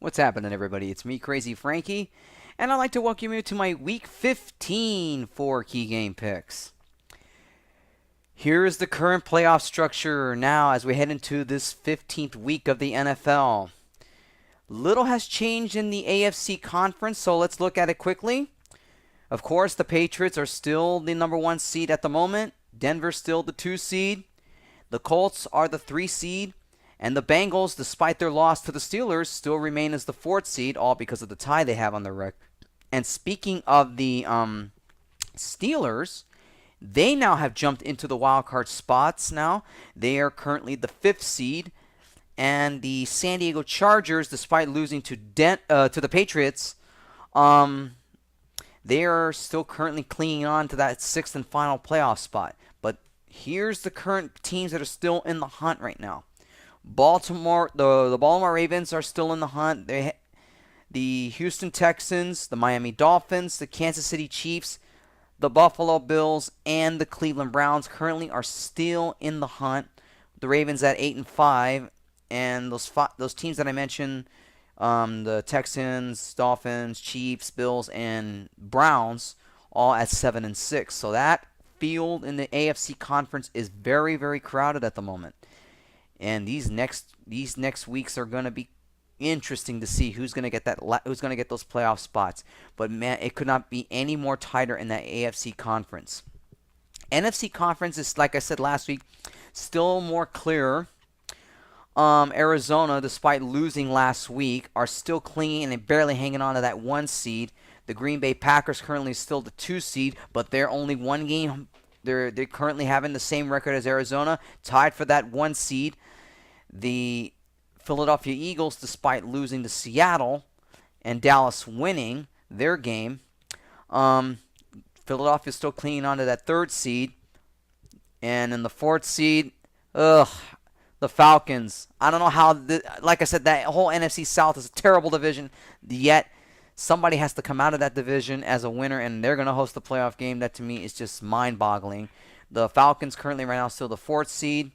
What's happening, everybody? It's me, Crazy Frankie, and I'd like to welcome you to my Week 15 for Key Game Picks. Here is the current playoff structure now as we head into this 15th week of the NFL. Little has changed in the AFC conference, so let's look at it quickly. Of course, the Patriots are still the number 1 seed at the moment. Denver's still the 2 seed. The Colts are the 3 seed. And the Bengals, despite their loss to the Steelers, still remain as the 4th seed, all because of the tie they have on their record. And speaking of the Steelers, they now have jumped into the wild card spots now. They are currently the 5th seed. And the San Diego Chargers, despite losing to the Patriots, they are still currently clinging on to that 6th and final playoff spot. But here's the current teams that are still in the hunt right now. The Baltimore Ravens are still in the hunt. The Houston Texans, the Miami Dolphins, the Kansas City Chiefs, the Buffalo Bills, and the Cleveland Browns currently are still in the hunt. The Ravens at 8-5, and those teams that I mentioned, the Texans, Dolphins, Chiefs, Bills, and Browns, all at 7-6. So that field in the AFC conference is very, very crowded at the moment. And these next weeks are going to be interesting to see who's going to get those playoff spots. But man, it could not be any more tighter in that AFC conference. NFC conference is, like I said last week, still more clear. Arizona, despite losing last week, are still clinging and barely hanging on to that 1 seed. The Green Bay Packers currently still the 2 seed, but they're only 1 game. They're currently having the same record as Arizona, tied for that 1 seed. The Philadelphia Eagles, despite losing to Seattle and Dallas winning their game, Philadelphia is still clinging on to that 3rd seed. And in the 4th seed, the Falcons. I don't know how, like I said, that whole NFC South is a terrible division, yet somebody has to come out of that division as a winner, and they're going to host the playoff game. That, to me, is just mind-boggling. The Falcons currently right now still the 4th seed.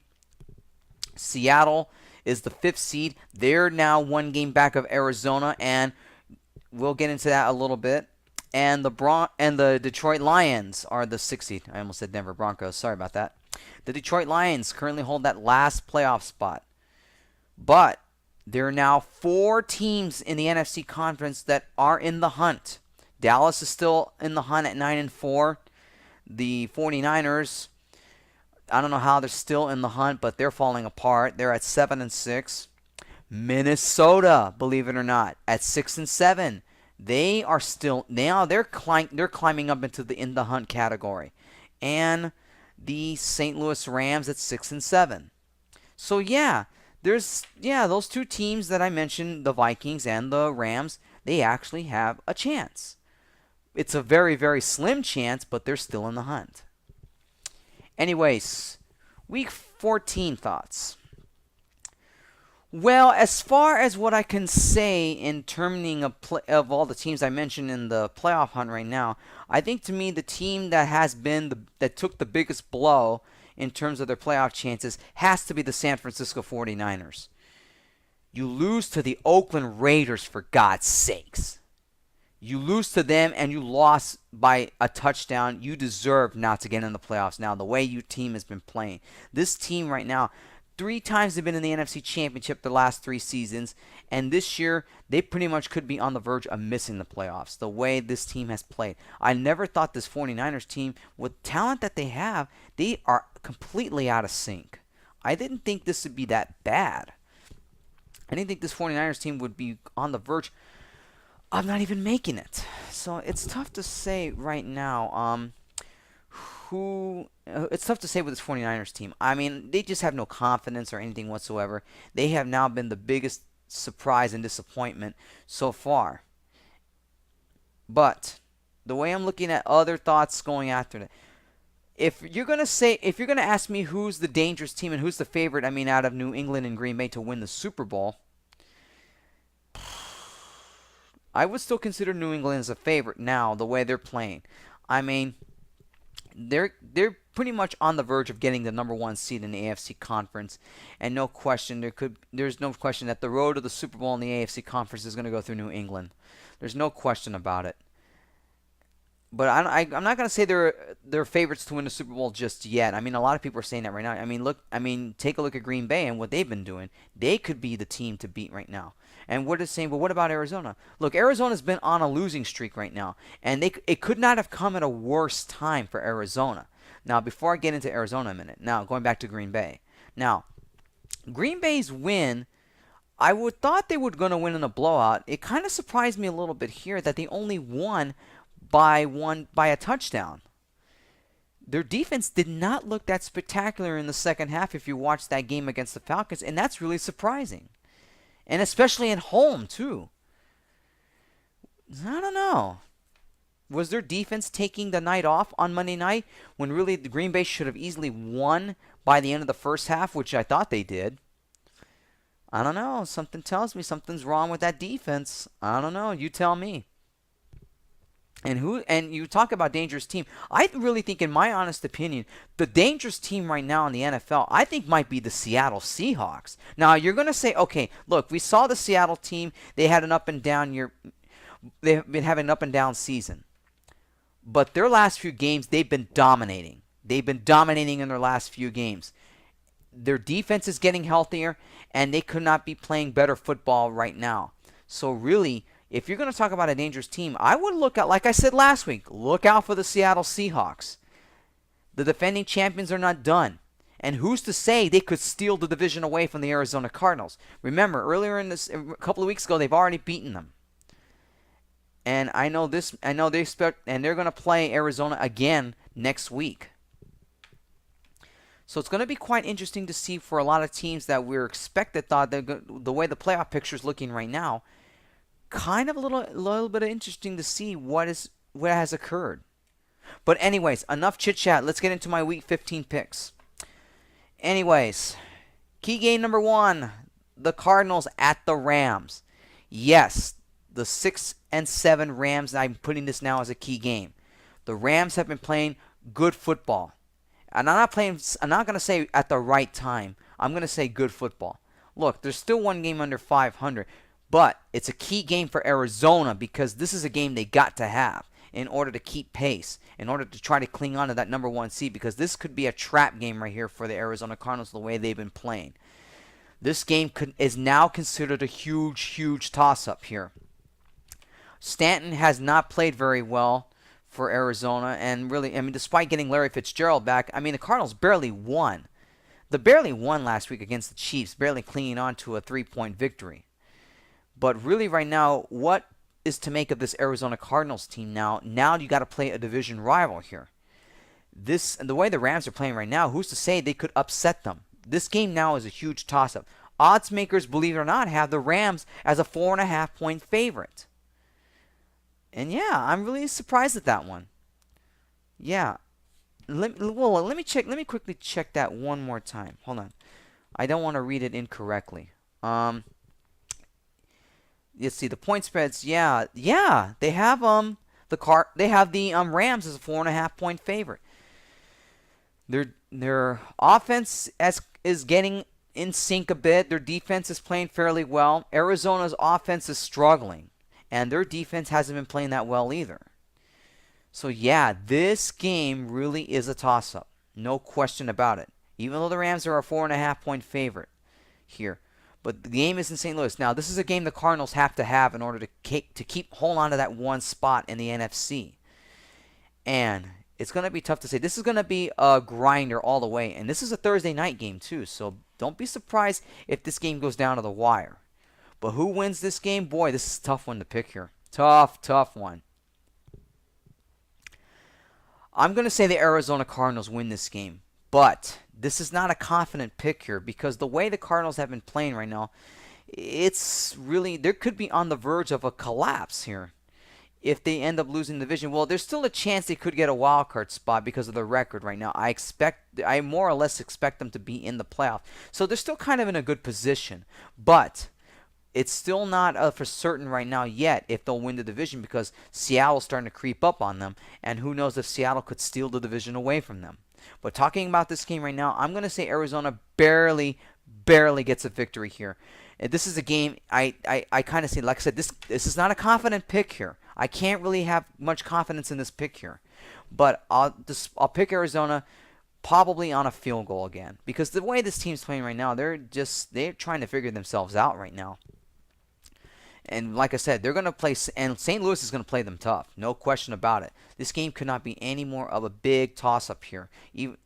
Seattle is the 5th seed. They're now 1 game back of Arizona, and we'll get into that a little bit. And the Detroit Lions are the 6th seed. I almost said Denver Broncos. Sorry about that. The Detroit Lions currently hold that last playoff spot. But there are now 4 teams in the NFC conference that are in the hunt. Dallas is still in the hunt at 9-4. The 49ers, I don't know how they're still in the hunt, but they're falling apart. They're at 7-6. Minnesota, believe it or not, at 6-7. They are still now they're climbing up into the hunt category. And the St. Louis Rams at 6-7. So yeah, those 2 teams that I mentioned, the Vikings and the Rams, they actually have a chance. It's a very, very slim chance, but they're still in the hunt. Anyways, Week 14 thoughts. Well, as far as what I can say in terming of all the teams I mentioned in the playoff hunt right now, I think to me the team that took the biggest blow in terms of their playoff chances has to be the San Francisco 49ers. You lose to the Oakland Raiders, for God's sakes. You lose to them and you lost by a touchdown. You deserve not to get in the playoffs now, the way your team has been playing. This team right now, 3 times they've been in the NFC Championship the last 3 seasons, and this year they pretty much could be on the verge of missing the playoffs, the way this team has played. I never thought this 49ers team, with talent that they have, they are completely out of sync. I didn't think this would be that bad. I didn't think this 49ers team would be on the verge of not even making it. So it's tough to say right now it's tough to say with this 49ers team. I mean, they just have no confidence or anything whatsoever. They have now been the biggest surprise and disappointment so far. But the way I'm looking at other thoughts going after it, if you're going to ask me who's the dangerous team and who's the favorite, I mean, out of New England and Green Bay to win the Super Bowl, I would still consider New England as a favorite now, the way they're playing. I mean, they're pretty much on the verge of getting the number one seed in the AFC conference, and there's no question that the road to the Super Bowl in the AFC conference is going to go through New England. There's no question about it. But I'm not going to say they're favorites to win the Super Bowl just yet. I mean, a lot of people are saying that right now. Take a look at Green Bay and what they've been doing. They could be the team to beat right now. And we're just saying, well, what about Arizona? Look, Arizona's been on a losing streak right now, and it could not have come at a worse time for Arizona. Now, before I get into Arizona a minute, now going back to Green Bay. Now, Green Bay's win, I would thought they were going to win in a blowout. It kind of surprised me a little bit here that they only won by a touchdown. Their defense did not look that spectacular in the second half if you watch that game against the Falcons, and that's really surprising. And especially at home, too. I don't know. Was their defense taking the night off on Monday night when really the Green Bay should have easily won by the end of the first half, which I thought they did? I don't know. Something tells me something's wrong with that defense. I don't know. You tell me. And you talk about dangerous team. I really think, in my honest opinion, the dangerous team right now in the NFL, I think might be the Seattle Seahawks. Now you're going to say, okay, look, we saw the Seattle team. They had an up and down year. They've been having an up and down season. But their last few games, they've been dominating. They've been dominating in their last few games. Their defense is getting healthier, and they could not be playing better football right now. So really, if you're going to talk about a dangerous team, I would look out, like I said last week, look out for the Seattle Seahawks. The defending champions are not done. And who's to say they could steal the division away from the Arizona Cardinals? Remember, earlier in this, a couple of weeks ago, they've already beaten them. And I know they expect, and they're going to play Arizona again next week. So it's going to be quite interesting to see for a lot of teams that we're expected, the way the playoff picture is looking right now. Kind of a little bit of interesting to see what has occurred. But anyways, enough chit chat. Let's get into my Week 15 picks. Anyways, key game number 1, the Cardinals at the Rams. Yes, the 6-7 Rams. I'm putting this now as a key game. The Rams have been playing good football, and I'm not going to say at the right time. I'm going to say good football. Look, there's still one game under 500. But it's a key game for Arizona because this is a game they got to have in order to keep pace, in order to try to cling on to that number 1 seed, because this could be a trap game right here for the Arizona Cardinals the way they've been playing. This game is now considered a huge, huge toss-up here. Stanton has not played very well for Arizona, and really, despite getting Larry Fitzgerald back, the Cardinals barely won. They barely won last week against the Chiefs, barely clinging on to a 3-point victory. But really right now, what is to make of this Arizona Cardinals team now? Now you got to play a division rival here. The way the Rams are playing right now, who's to say they could upset them? This game now is a huge toss-up. Odds makers, believe it or not, have the Rams as a 4.5-point favorite. And yeah, I'm really surprised at that one. Yeah. Let me check. Let me quickly check that one more time. Hold on. I don't want to read it incorrectly. Let's see the point spreads. Yeah, they have the Rams as a 4.5-point favorite. Their offense is getting in sync a bit. Their defense is playing fairly well. Arizona's offense is struggling, and their defense hasn't been playing that well either. So yeah, this game really is a toss-up, no question about it. Even though the Rams are a 4.5-point favorite here. But the game is in St. Louis. Now, this is a game the Cardinals have to have in order to hold on to that one spot in the NFC. And it's going to be tough to say. This is going to be a grinder all the way. And this is a Thursday night game, too. So don't be surprised if this game goes down to the wire. But who wins this game? Boy, this is a tough one to pick here. Tough one. I'm going to say the Arizona Cardinals win this game. But this is not a confident pick here because the way the Cardinals have been playing right now, it's really, there could be on the verge of a collapse here if they end up losing the division. Well, there's still a chance they could get a wild card spot because of the record right now. I more or less expect them to be in the playoff. So they're still kind of in a good position. But it's still not for certain right now yet if they'll win the division because Seattle's starting to creep up on them, and who knows if Seattle could steal the division away from them. But talking about this game right now, I'm going to say Arizona barely gets a victory here. This is a game I kind of say, like I said, this is not a confident pick here. I can't really have much confidence in this pick here. But I'll pick Arizona probably on a field goal again. Because the way this team's playing right now, they're trying to figure themselves out right now. And like I said, they're going to play, and St. Louis is going to play them tough. No question about it. This game could not be any more of a big toss-up here,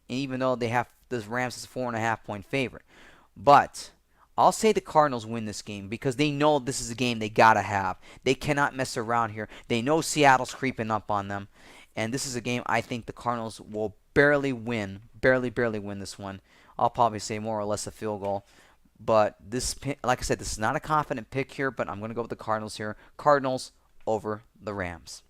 even though they have the Rams as a 4.5-point favorite. But I'll say the Cardinals win this game because they know this is a game they got to have. They cannot mess around here. They know Seattle's creeping up on them. And this is a game I think the Cardinals will barely win this one. I'll probably say more or less a field goal. But this, like I said, this is not a confident pick here, but I'm going to go with the Cardinals here. Cardinals over the Rams.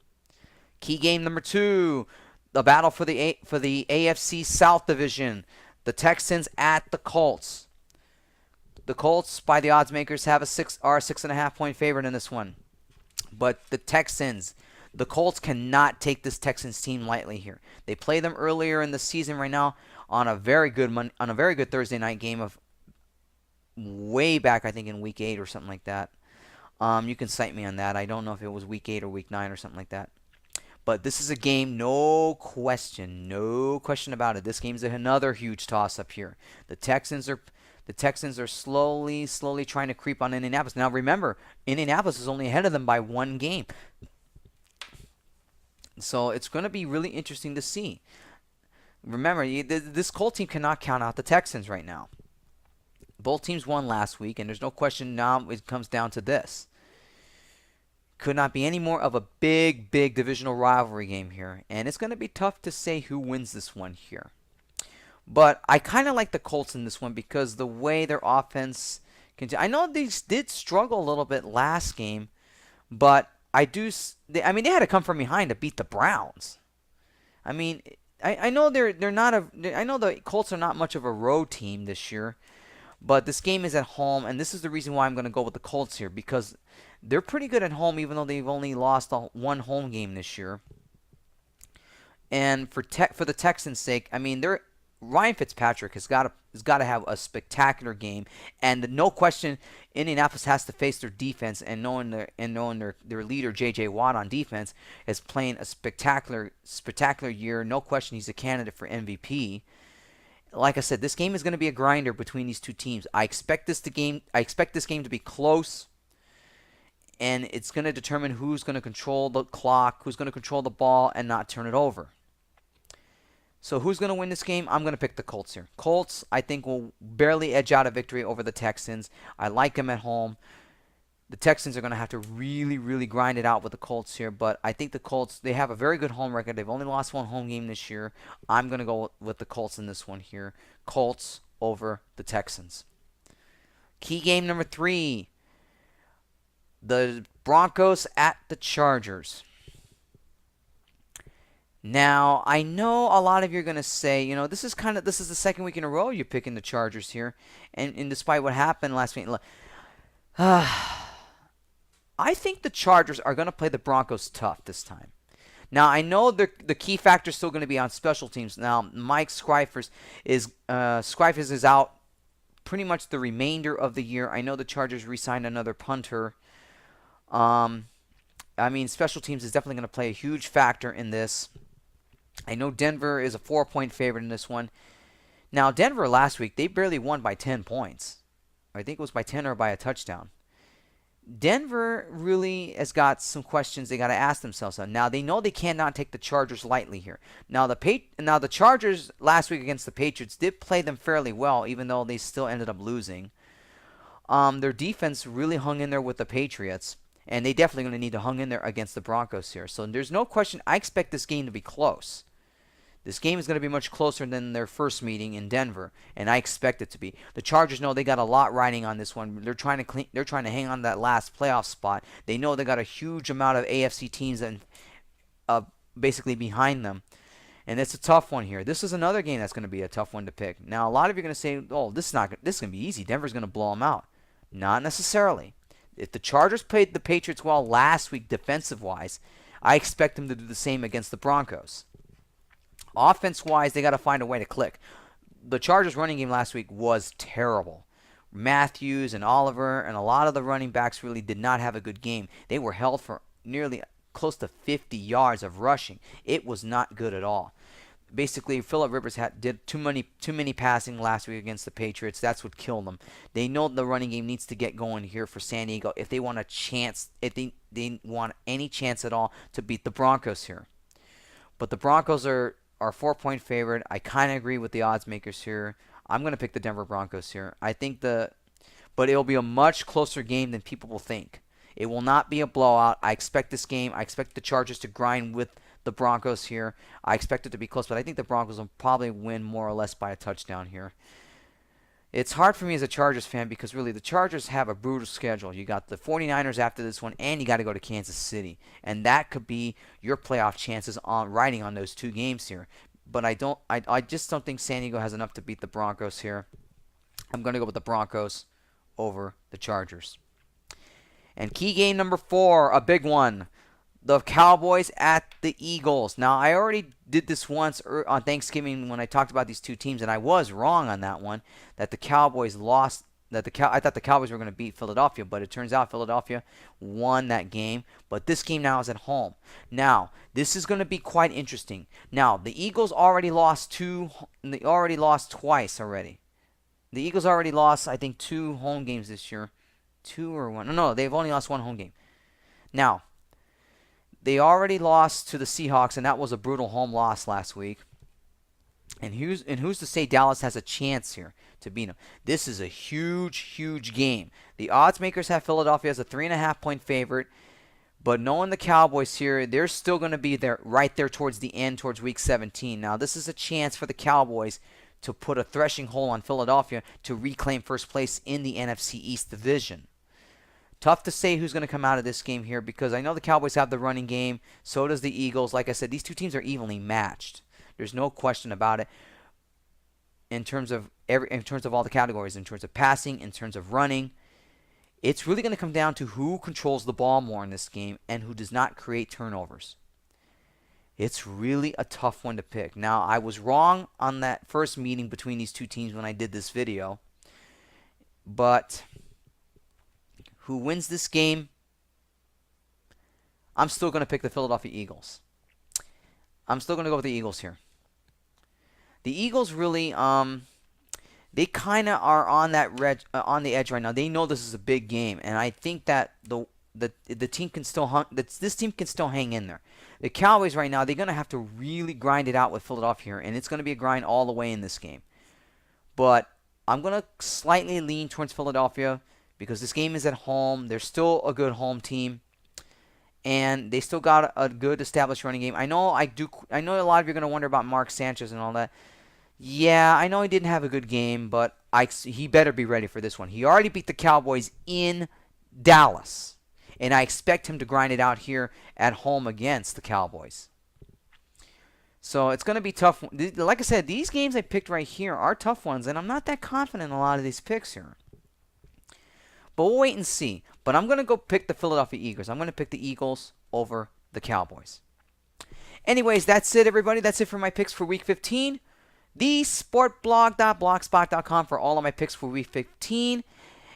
Key game number 2, the battle for the AFC South Division. The Texans at the Colts. The Colts, by the odds makers, are a 6.5-point favorite in this one. But the Colts cannot take this Texans team lightly here. They play them earlier in the season right now on a very good Thursday night game of way back, I think in week 8 or something like that. You can cite me on that. I don't know if it was week 8 or week 9 or something like that. But this is a game, no question about it. This game is another huge toss-up here. The Texans are slowly trying to creep on Indianapolis. Now remember, Indianapolis is only ahead of them by 1 game. So it's going to be really interesting to see. Remember, this Colt team cannot count out the Texans right now. Both teams won last week, and there's no question now it comes down to this. Could not be any more of a big divisional rivalry game here. And it's going to be tough to say who wins this one here. But I kind of like the Colts in this one because the way their offense I know they did struggle a little bit last game, but they had to come from behind to beat the Browns. I mean, I know I know the Colts are not much of a road team this year, but this game is at home, and this is the reason why I'm going to go with the Colts here because they're pretty good at home, even though they've only lost one home game this year. And for the Texans' sake, I mean, Ryan Fitzpatrick has got to have a spectacular game, and no question, Indianapolis has to face their defense, and knowing their leader J.J. Watt on defense is playing a spectacular year. No question, he's a candidate for MVP. Like I said, this game is going to be a grinder between these two teams. I expect this game to be close, and it's going to determine who's going to control the clock, who's going to control the ball, and not turn it over. So who's going to win this game? I'm going to pick the Colts here. Colts, I think, will barely edge out a victory over the Texans. I like them at home. The Texans are going to have to really grind it out with the Colts here, but I think the Colts, they have a very good home record. They've only lost one home game this year. I'm going to go with the Colts in this one here. Colts over the Texans. Key game number 3, the Broncos at the Chargers. Now, I know a lot of you are going to say, this is the second week in a row you're picking the Chargers here, and despite what happened last week, I think the Chargers are going to play the Broncos tough this time. Now, I know the key factor is still going to be on special teams. Now, Mike Scrifers is out pretty much the remainder of the year. I know the Chargers re-signed another punter. Special teams is definitely going to play a huge factor in this. I know Denver is a 4-point favorite in this one. Now, Denver last week, they barely won by 10 points. I think it was by 10 or by a touchdown. Denver really has got some questions they got to ask themselves on. Now, they know they cannot take the Chargers lightly here. Now, the Chargers last week against the Patriots did play them fairly well, even though they still ended up losing. Their defense really hung in there with the Patriots. And they definitely going to need to hang in there against the Broncos here. So there's no question. I expect this game to be close. This game is going to be much closer than their first meeting in Denver, and I expect it to be. The Chargers know they got a lot riding on this one. They're trying to hang on to that last playoff spot. They know they got a huge amount of AFC teams and basically behind them. And it's a tough one here. This is another game that's going to be a tough one to pick. Now, a lot of you are going to say, "Oh, this is going to be easy. Denver's going to blow them out." Not necessarily. If the Chargers played the Patriots well last week defensive-wise, I expect them to do the same against the Broncos. Offense-wise, they got to find a way to click. The Chargers running game last week was terrible. Matthews and Oliver and a lot of the running backs really did not have a good game. They were held for nearly close to 50 yards of rushing. It was not good at all. Basically, Phillip Rivers did too many passing last week against the Patriots. That's what killed them. They know the running game needs to get going here for San Diego if they want a chance, if they want any chance at all to beat the Broncos here. But the Broncos are 4-point favorite. I kind of agree with the odds makers here. I'm going to pick the Denver Broncos here. But it'll be a much closer game than people will think. It will not be a blowout. I expect the Chargers to grind with the Broncos here. I expect it to be close, but I think the Broncos will probably win more or less by a touchdown here. It's hard for me as a Chargers fan because really the Chargers have a brutal schedule. You got the 49ers after this one, and you got to go to Kansas City. And that could be your playoff chances on riding on those two games here. But I just don't think San Diego has enough to beat the Broncos here. I'm going to go with the Broncos over the Chargers. And key game number 4, a big one. The Cowboys at the Eagles. Now, I already did this once on Thanksgiving when I talked about these two teams, and I was wrong on that one, that the Cowboys lost. I thought the Cowboys were going to beat Philadelphia, but it turns out Philadelphia won that game. But this game now is at home. Now, this is going to be quite interesting. Now, the Eagles already lost twice already. The Eagles already lost, I think, 2 home games this year. 2 or 1. No, they've only lost 1 home game. Now, they already lost to the Seahawks, and that was a brutal home loss last week. And who's to say Dallas has a chance here to beat them? This is a huge, huge game. The odds makers have Philadelphia as a 3.5-point favorite, but knowing the Cowboys here, they're still going to be there right there towards the end, towards Week 17. Now, this is a chance for the Cowboys to put a threshing hole on Philadelphia to reclaim first place in the NFC East division. Tough to say who's going to come out of this game here because I know the Cowboys have the running game. So does the Eagles. Like I said, these two teams are evenly matched. There's no question about it in terms of all the categories, in terms of passing, in terms of running. It's really going to come down to who controls the ball more in this game and who does not create turnovers. It's really a tough one to pick. Now, I was wrong on that first meeting between these two teams when I did this video. But who wins this game, I'm still going to pick the Philadelphia Eagles. I'm still going to go with the Eagles here. The Eagles really, they kind of are on the edge right now. They know this is a big game, and I think that the team can still this team can still hang in there. The Cowboys right now, they're going to have to really grind it out with Philadelphia here, and it's going to be a grind all the way in this game. But I'm going to slightly lean towards Philadelphia because this game is at home. They're still a good home team, and they still got a good established running game. I know a lot of you are going to wonder about Mark Sanchez and all that. Yeah, I know he didn't have a good game, but he better be ready for this one. He already beat the Cowboys in Dallas, and I expect him to grind it out here at home against the Cowboys. So it's going to be tough. Like I said, these games I picked right here are tough ones, and I'm not that confident in a lot of these picks here. But we'll wait and see. But I'm going to go pick the Philadelphia Eagles. I'm going to pick the Eagles over the Cowboys. Anyways, that's it, everybody. That's it for my picks for Week 15. thesportblog.blogspot.com for all of my picks for Week 15.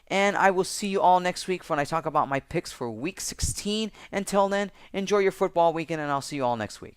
And I will see you all next week when I talk about my picks for Week 16. Until then, enjoy your football weekend, and I'll see you all next week.